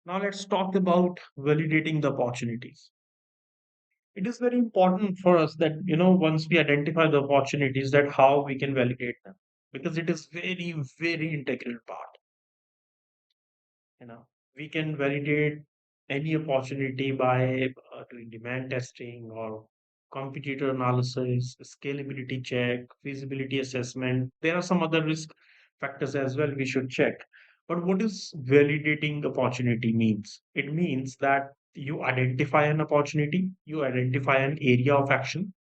Now let's talk about validating the opportunities. It is very important for us that once we identify the opportunities, that how we can validate them, because it is very very integral part. You know, we can validate any opportunity by doing demand testing or competitor analysis, scalability check, feasibility assessment. There are some other risk factors as well we should check. But what is validating opportunity means? It means that you identify an opportunity, you identify an area of action,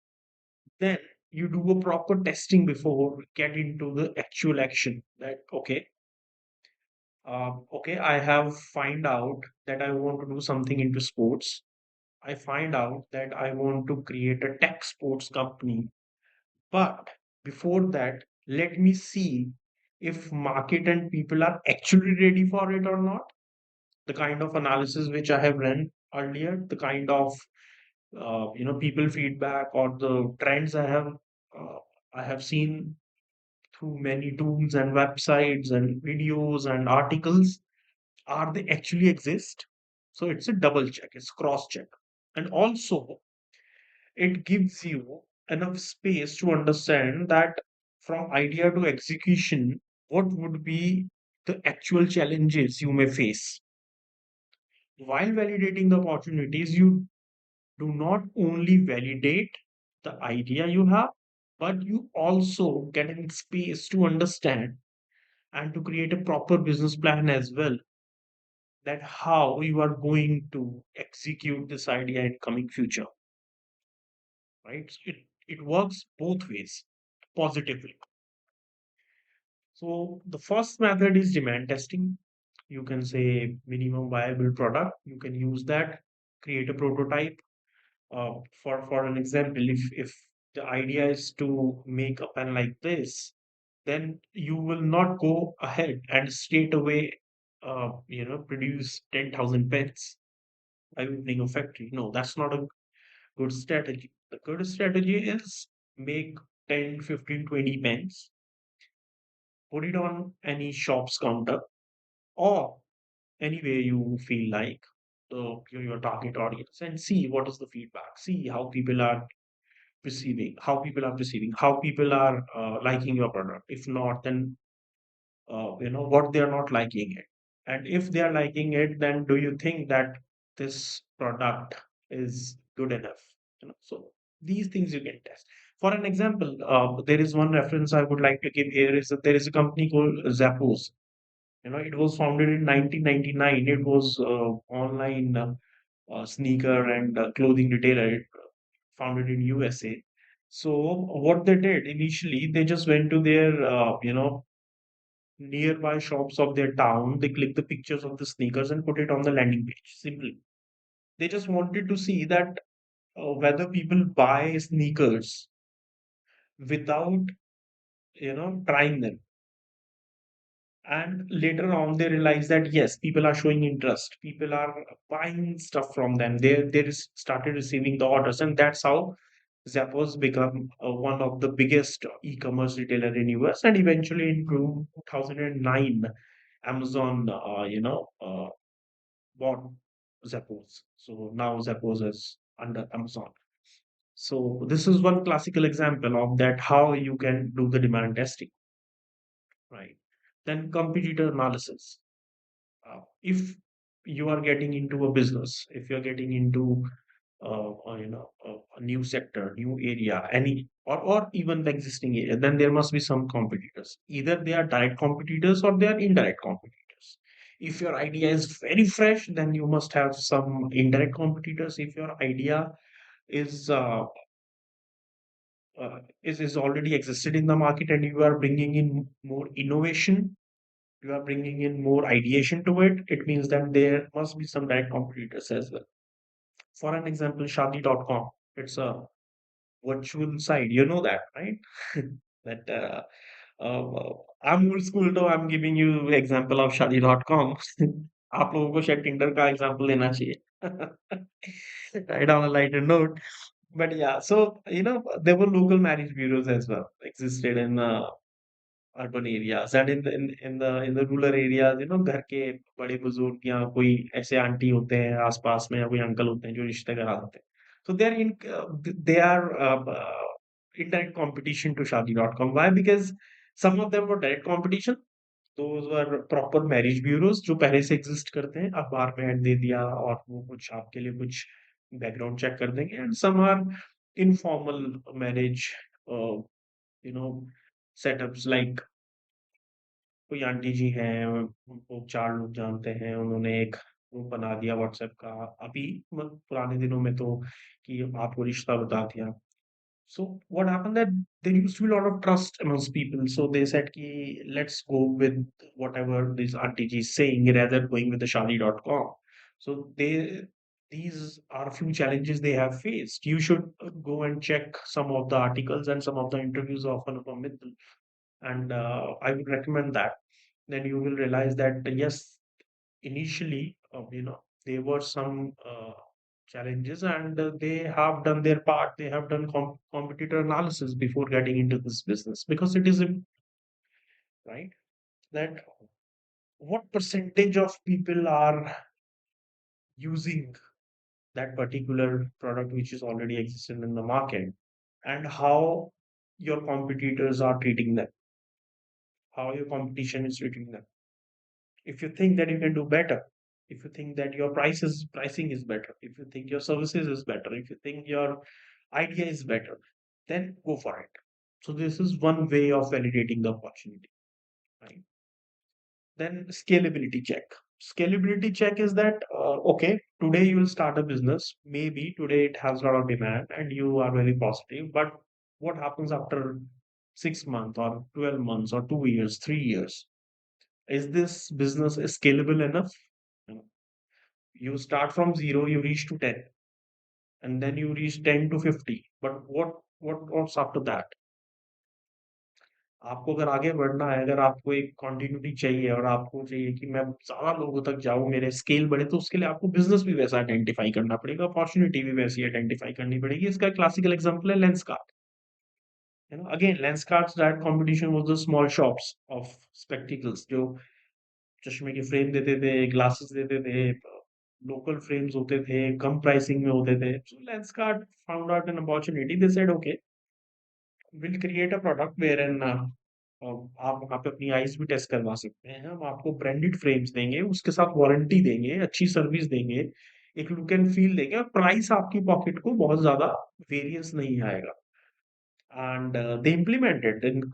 then you do a proper testing before get into the actual action. That okay, I have find out that I want to do something into sports. I find out that I want to create a tech sports company. But before that, let me see if market and people are actually ready for it or not. The kind of analysis which I have run earlier, the kind of people feedback or the trends uh, I have seen through many tools and websites and videos and articles, are they actually exist? So it's a double check, it's cross check. And also it gives you enough space to understand that from idea to execution, what would be the actual challenges you may face. While validating the opportunities, you do not only validate the idea you have, but you also get in space to understand and to create a proper business plan as well, that how you are going to execute this idea in coming future, right? So it works both ways positively. So the first method is demand testing. You can say minimum viable product. You can use that, create a prototype. For an example, if the idea is to make a pen like this, then you will not go ahead and straight away, produce 10,000 pens by opening a factory. No, that's not a good strategy. The good strategy is make 10, 15, 20 pens, put it on any shop's counter or anywhere you feel like your target audience, and see what is the feedback. See how people are perceiving, how people are liking your product. If not, then what they are not liking it. And if they are liking it, then do you think that this product is good enough? So these things you can test. For an example, there is one reference I would like to give here, is that there is a company called Zappos. It was founded in 1999. It was online sneaker and clothing retailer. It founded in USA. So what they did initially, they just went to their nearby shops of their town. They click the pictures of the sneakers and put it on the landing page. Simply, they just wanted to see that whether people buy sneakers without trying them. And later on, they realize that yes, people are showing interest. People are buying stuff from them. They started receiving the orders, and that's how Zappos become one of the biggest e-commerce retailer in US. And eventually in 2009, Amazon, bought Zappos. So now Zappos is under Amazon. So this is one classical example of that how you can do the demand testing, right? Then competitor analysis. If you are getting into a business, if you're getting into a new sector, new area, any or even the existing area, then there must be some competitors. Either they are direct competitors or they are indirect competitors. If your idea is very fresh, then you must have some indirect competitors. If your idea is is already existed in the market and you are bringing in more innovation, you are bringing in more ideation to it, it means that there must be some direct competitors as well. For an example, Shadi.com, it's a virtual site. You know that, right? that uh, I'm old school, तो I'm giving you example of Shadi.com. आप लोगों को शायद Tinder का example लेना चाहिए. Right, on a lighter note. But yeah, so there were local marriage bureaus as well existed in urban areas and in the rural areas, घर के बड़े बुजुर्ग या कोई ऐसे आंटी होते हैं आसपास में, या कोई अंकल होते हैं जो रिश्ते करा देते हैं, so they are in direct competition to Shaadi.com. Why? Because some of them were direct competition. Those were proper marriage bureaus जो पहले से एग्जिस्ट करते हैं, अखबार में ऐड दे दिया और वो कुछ आपके लिए कुछ बैकग्राउंड चेक कर देंगे, and some are informal marriage you know setups like कोई आंटी जी हैं, उनको चार लोग जानते हैं, उन्होंने एक ग्रुप बना दिया व्हाट्सएप का, अभी पुराने दिनों में तो, कि आपको रिश्ता बता दिया. So what happened that there used to be a lot of trust amongst people. So they said ki let's go with whatever this auntie ji is saying rather going with the Shadi.com. So these are few challenges they have faced. You should go and check some of the articles and some of the interviews of Anupam Mittal. And I would recommend that. Then you will realize that yes, initially, there were some challenges, and they have done their part. They have done competitor analysis before getting into this business, because it is right that what percentage of people are using that particular product which is already existing in the market, and how your competitors are treating them, how your competition is treating them. If you think that you can do better, if you think that your pricing is better, if you think your services is better, if you think your idea is better, then go for it. So this is one way of validating the opportunity, right? Then scalability check. Scalability check is that okay, today you will start a business. Maybe today it has a lot of demand and you are very positive, but what happens after 6 months or 12 months or 2 years, 3 years? Is this business scalable enough? You know, you start from zero, you reach to 10, and then you reach 10 to 50. But what's after that? आपको अगर आगे बढ़ना है, अगर आपको एक continuity चाहिए और आपको चाहिए कि मैं ज़्यादा लोगों तक जाऊँ, मेरे स्केल बढ़े, तो उसके लिए आपको बिज़नेस भी वैसा आइडेंटिफ़ाई करना पड़ेगा, अपॉर्च्युनिटी भी वैसी आइडेंटिफ़ाई करनी पड़ेगी. इसका क्लासिकल एग्ज़ाम्पल है Lenskart. Again Lenskart's direct competition was the small shops of spectacles, जो चश्मे के फ्रेम देते थे, ग्लासेस देते थे, लोकल फ्रेम्स होते थे, कम प्राइसिंग में होते थे. So Lenskart found out an opportunity. They said, okay, we'll create a product wherein आप वहाँ पे अपनी आईज भी टेस्ट करवा सकते हैं. हम आपको ब्रांडेड फ्रेम्स देंगे, उसके साथ वारंटी देंगे, अच्छी सर्विस देंगे, एक लुक एंड फील देंगे, और प्राइस आपकी पॉकेट को बहुत ज्यादा वेरियंस नहीं आएगा. And they implemented.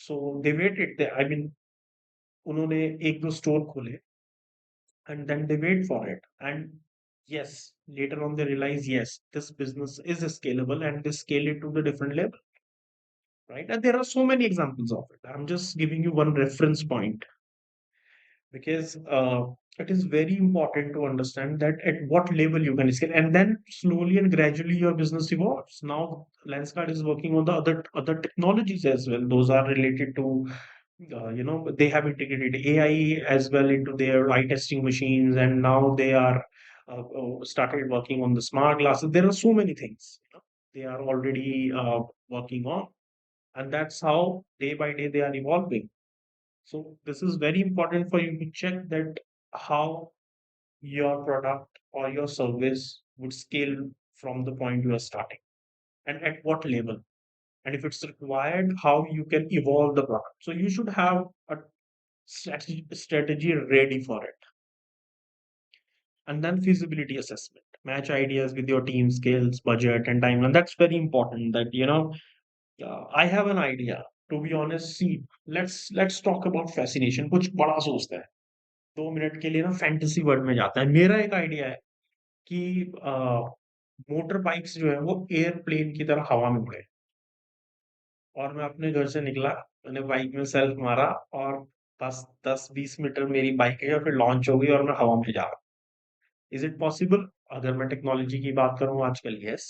So they waited, I mean उन्होंने एक दो स्टोर खोले, and then they wait for it. And yes, later on they realize, yes, this business is scalable, and they scale it to the different level, right? And there are so many examples of it. I'm just giving you one reference point, because it is very important to understand that at what level you can scale, and then slowly and gradually your business evolves. Now Lenskart is working on the other technologies as well. Those are related to they have integrated AI as well into their eye testing machines, and now they are started working on the smart glasses. There are so many things, they are already working on, and that's how day by day they are evolving. So this is very important for you to check that how your product or your service would scale from the point you are starting, and at what level, and if it's required, how you can evolve the product. So you should have a strategy ready for it. And then feasibility assessment. Match ideas with your team skills, budget, and timeline. That's very important. That I have an idea. To be honest, see, let's talk about fascination. कुछ बड़ा सोचता है. 2 minute के लिए ना fantasy world में जाता है. मेरा एक आइडिया है कि मोटर बाइक्स जो है वो एयरप्लेन की तरह हवा में उड़े. और मैं अपने घर से निकला, मैंने बाइक में सेल्फ मारा, और बस 10-20 मीटर मेरी बाइक है और फिर लॉन्च हो गई और मैं हवा में जा रहा. Is it possible? अगर मैं टेक्नोलॉजी की बात करूं आजकल, यस,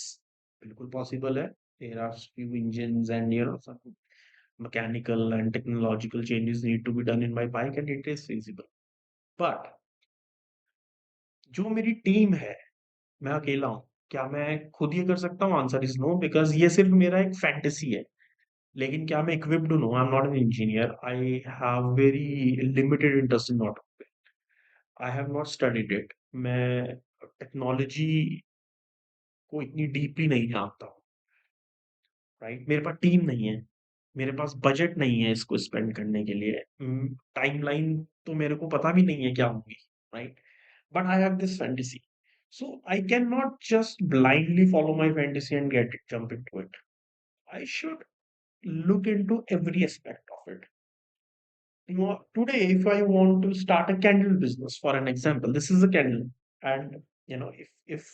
बिल्कुल पॉसिबल है. There are few engines and some mechanical and technological changes need to be done in my bike, and it is feasible. But जो मेरी टीम है, मैं अकेला हूँ, क्या मैं खुद ये कर सकता हूँ? आंसर इज नो, बिकॉज ये सिर्फ मेरा एक फैंटेसी है. लेकिन क्या मैं equipped हूँ? No, I'm not an engineer. I have very limited interest in automobile. I have not studied it. मैं टेक्नोलॉजी को इतनी डीपली नहीं जानता हूँ, राइट? मेरे पास टीम नहीं है, मेरे पास बजट नहीं है इसको स्पेंड करने के लिए। टाइमलाइन तो मेरे को पता भी नहीं है क्या होगी, right? But I have this fantasy. So I cannot just blindly follow my fantasy and jump into it. I should look into every aspect of it. Today, if I want to start a candle business, for an example, this is a candle, and if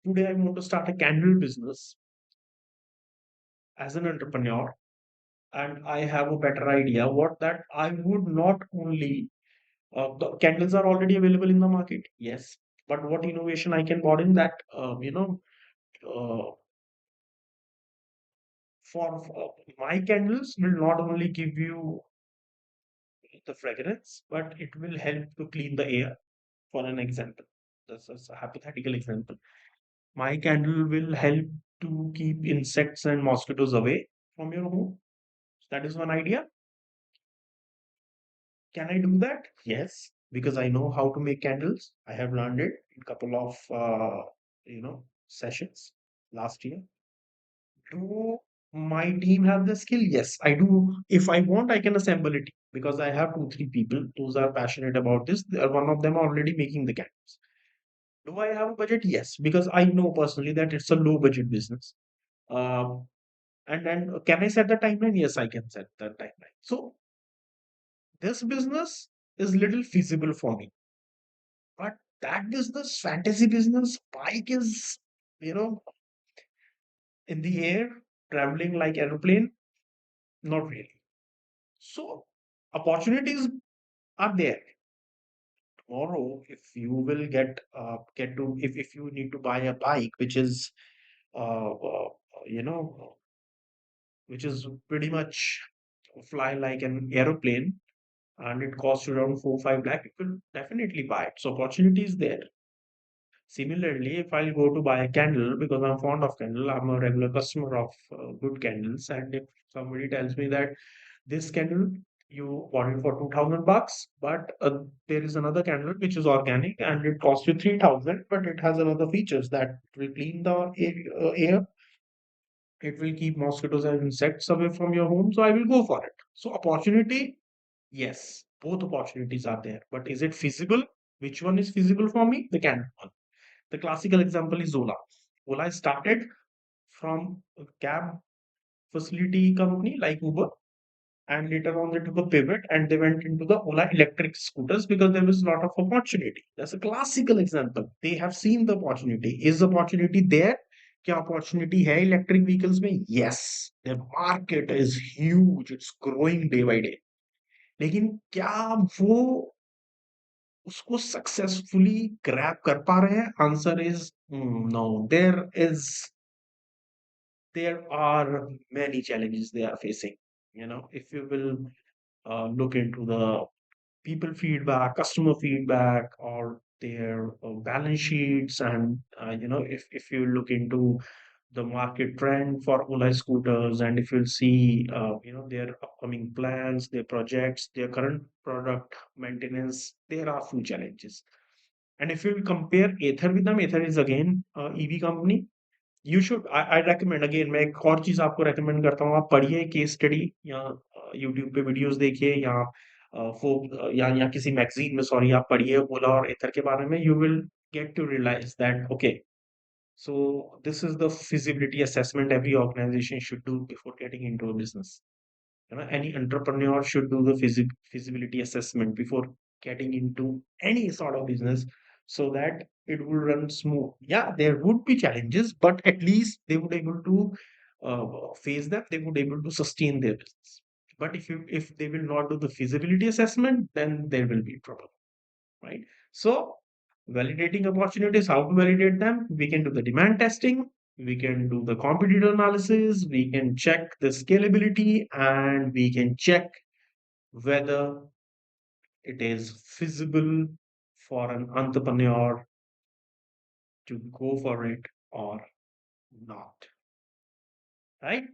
today I want to start a candle business as an entrepreneur, and I have a better idea, what that I would not only the candles are already available in the market, yes, but what innovation I can brought in that, uh, for my candles will not only give you the fragrance, but it will help to clean the air. For an example, this is a hypothetical example. My candle will help to keep insects and mosquitoes away from your home. That is one idea. Can I do that? Yes, because I know how to make candles. I have learned it in couple of sessions last year. Do my team have the skill? Yes, I do. If I want, I can assemble it because I have two, three people. Those are passionate about this. One of them are already making the candles. Do I have a budget? Yes, because I know personally that it's a low budget business. Um, and can I set the timeline? Yes, I can set the timeline. So this business is little feasible for me, but that business, fantasy business, bike is, you know, in the air, traveling like aeroplane, not really. So opportunities are there. Tomorrow, if you will get to if you need to buy a bike which is you know which is pretty much fly like an aeroplane and it costs you around 4 5 lakh, you will definitely buy it. So opportunity is there. Similarly, if I'll go to buy a candle because I'm fond of candle, I'm a regular customer of good candles, and if somebody tells me that this candle you bought it for 2000 bucks, but there is another candle which is organic and it costs you 3000, but it has another features that it will clean the air, it will keep mosquitoes and insects away from your home. So I will go for it. So opportunity, yes, both opportunities are there, but is it feasible? Which one is feasible for me? The candle one. The classical example is Ola. Ola started from a cab facility company like Uber, and later on they took a pivot and they went into the Ola electric scooters because there was a lot of opportunity. That's a classical example. They have seen the opportunity. Is the opportunity there? क्या opportunity है electric vehicles में? Yes, the market is huge, it's growing day by day. लेकिन क्या वो उसको successfully grab कर पा रहे हैं? Answer is no. Is there are many challenges they are facing. If you will look into the people feedback, customer feedback, or their balance sheets, and if you look into the market trend for Ola scooters, and if you'll see their upcoming plans, their projects, their current product maintenance, there are few challenges. And if you compare Ather with them, Ather is again EV company. You should I recommend again, मैं एक और चीज आपको recommend करता हूँ, आप पढ़िए case study या यूट्यूब पे वीडियोस देखिए या या किसी मैगजीन में, सॉरी, आप पढ़िए ओला और एथर के बारे में. You will get to realize that okay, so this is the feasibility assessment every organization should do before getting into a business. Any entrepreneur should do the feasibility assessment before getting into any sort of business so that it will run smooth. Yeah, there would be challenges, but at least they would able to face them. They would able to sustain their business. But if they will not do the feasibility assessment, then there will be trouble, right? So validating opportunities, how to validate them? We can do the demand testing, we can do the competitor analysis, we can check the scalability, and we can check whether it is feasible for an entrepreneur to go for it or not, right?